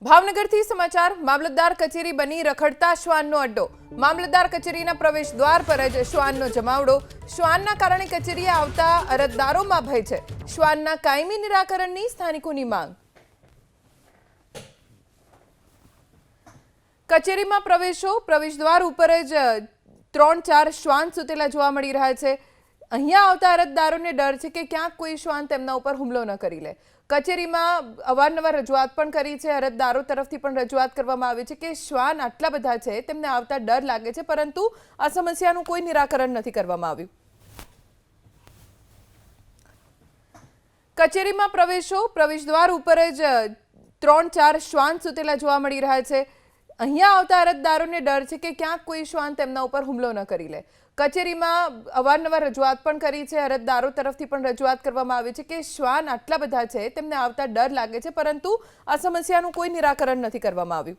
ભાવનગરથી સમાચાર મામલતદાર કચેરી બની રખડતા શ્વાનનો અડ્ડો। મામલતદાર કચેરીના પ્રવેશ દ્વાર પર જ શ્વાનનો જમાવડો। શ્વાનના કારણે કચેરીએ આવતા અરજદારોમાં ભય છે। શ્વાનના કાયમી નિરાકરણની સ્થાનિકોની માંગ। કચેરીમાં પ્રવેશ દ્વાર ઉપર જ 3-4 શ્વાન સૂતેલા જોવા મળી રહ્યા છે। અહીંયા આવતા અરજદારોને ડર છે કે ક્યાંક કોઈ શ્વાન તેમના ઉપર હુમલો ન કરી લે। કચેરીમાં અવારનવાર રજૂઆત પણ કરી છે। અરજદારો તરફથી પણ રજૂઆત કરવામાં આવી છે કે શ્વાન આટલા બધા છે, તેમને આવતા ડર લાગે છે, પરંતુ આ સમસ્યાનું કોઈ નિરાકરણ નથી કરવામાં આવ્યું। કચેરીમાં પ્રવેશ દ્વાર ઉપર જ 3-4 શ્વાન સૂતેલા જોવા મળી રહ્યા છે। અહીંયા આવતા અરજદારોને ડર છે કે ક્યાંક કોઈ શ્વાન તેમના ઉપર હુમલો ન કરી લે। કચેરીમાં અવારનવાર રજૂઆત પણ કરી છે। અરજદારો તરફથી પણ રજૂઆત કરવામાં આવી છે કે શ્વાન આટલા બધા છે, તેમને આવતા ડર લાગે છે, પરંતુ આ સમસ્યાનું કોઈ નિરાકરણ નથી કરવામાં આવ્યું।